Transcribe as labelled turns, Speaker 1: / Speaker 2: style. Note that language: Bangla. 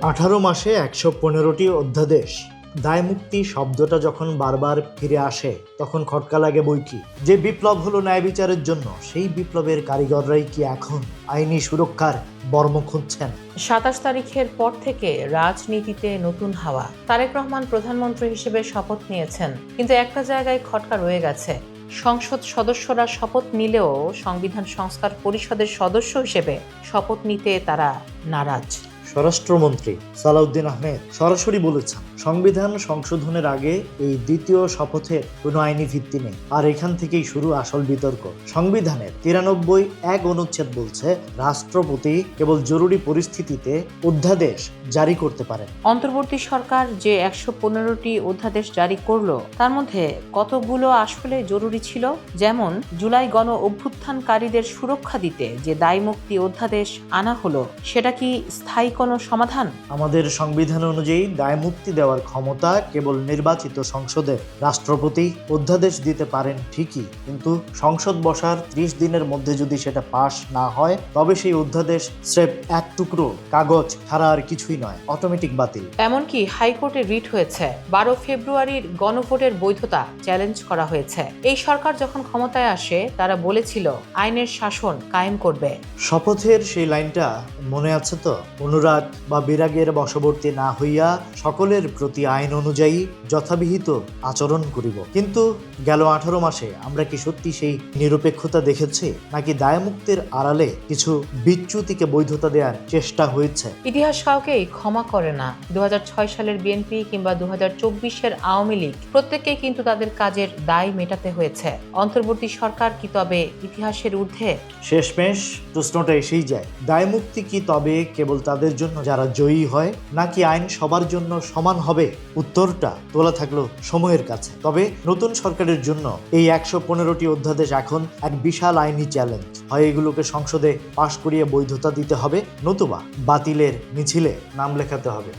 Speaker 1: 18 মাসে 115টি অধ্যাদেশ। দায়মুক্তি শব্দটা যখন বারবার ফিরে আসে তখন খটকা লাগে বইকি। যে বিপ্লব হলো ন্যায় বিচারের জন্য, সেই বিপ্লবের কারিগররাই কি এখন আইনি সুরক্ষার বর্ম খুঁজছেন?
Speaker 2: 27 তারিখের পর থেকে রাজনীতিতে নতুন হাওয়া। তারেক রহমান প্রধানমন্ত্রী হিসেবে শপথ নিয়েছেন, কিন্তু একটা জায়গায় খটকা রয়ে গেছে। সংসদ সদস্যরা শপথ নিলেও সংবিধান সংস্কার পরিষদের সদস্য হিসেবে শপথ নিতে তারা নারাজ।
Speaker 1: স্বরাষ্ট্রমন্ত্রী সালাউদ্দিন আহমেদ সরাসরি বলেছেন, সংবিধান সংশোধনের আগে এই দ্বিতীয় শপথের কোনো আইনি ভিত্তি নেই। আর এখান থেকেই শুরু আসল বিতর্ক। সংবিধানের 93(1) অনুচ্ছেদ বলছে, রাষ্ট্রপতি কেবল জরুরি পরিস্থিতিতে অধ্যাদেশ জারি করতে পারেন।
Speaker 2: অন্তর্বর্তী সরকার যে 115টি অধ্যাদেশ জারি করলো, তার মধ্যে কতগুলো আসলে জরুরি ছিল? যেমন জুলাই গণ অভ্যুত্থানকারীদের সুরক্ষা দিতে যে দায়মুক্তি অধ্যাদেশ আনা হলো, সেটা কি স্থায়ী কোনো সমাধান?
Speaker 1: আমাদের সংবিধান অনুযায়ী দায়মুক্তি দেওয়ার ক্ষমতা কেবল নির্বাচিত সংসদের। রাষ্ট্রপতি অধ্যাদেশ দিতে পারেন ঠিকই, কিন্তু সংসদ বসার 30 দিনের মধ্যে যদি সেটা পাশ না হয়, তবে সেই অধ্যাদেশ স্রেফ এক টুকরো কাগজ ছাড়া আর কিছুই নয়, অটোমেটিক বাতিল।
Speaker 2: এমনকি হাইকোর্টে রিট হয়েছে। 12 ফেব্রুয়ারির গণভোটের বৈধতা চ্যালেঞ্জ করা হয়েছে। এই সরকার যখন ক্ষমতায় আসে, তারা বলেছিল আইনের শাসন কায়েম করবে।
Speaker 1: শপথের সেই লাইনটা মনে আছে তো? অনুরাগ বা বিরাগের বশবর্তী না হইয়া সকলের প্রতি আইন অনুযায়ী যথাবিহিত আচরণ করিব। কিন্তু গেল 18 মাসে আমরা কি সত্যি সেই নিরপেক্ষতা দেখেছি, নাকি দায়মুক্তির আড়ালে কিছু বিচ্যুতিকে বৈধতা দেওয়ার চেষ্টা হয়েছে?
Speaker 2: ইতিহাস কাউকেই ক্ষমা করে না। 2006 সালের বিএনপি কিংবা 2024-এর আওয়ামী লীগ, প্রত্যেককেই কিন্তু তাদের কাজের দায় মেটাতে হয়েছে। অন্তর্বর্তী সরকার কি তবে ইতিহাসের ঊর্ধ্বে?
Speaker 1: শেষমেশ প্রশ্নটা এসেই যায়, দায়মুক্তি কি তবে কেবল তাদের জন্য যারা জয়ী হয়, নাকি আইন সবার জন্য সমান হবে? উত্তরটা তোলা থাকলো সময়ের কাছে। তবে নতুন সরকারের জন্য এই 115টি অধ্যাদেশ এখন এক বিশাল আইনি চ্যালেঞ্জ। হয় এগুলোকে সংসদে পাশ করিয়ে বৈধতা দিতে হবে, নতুবা বাতিলের মিছিলে নাম লেখাতে হবে।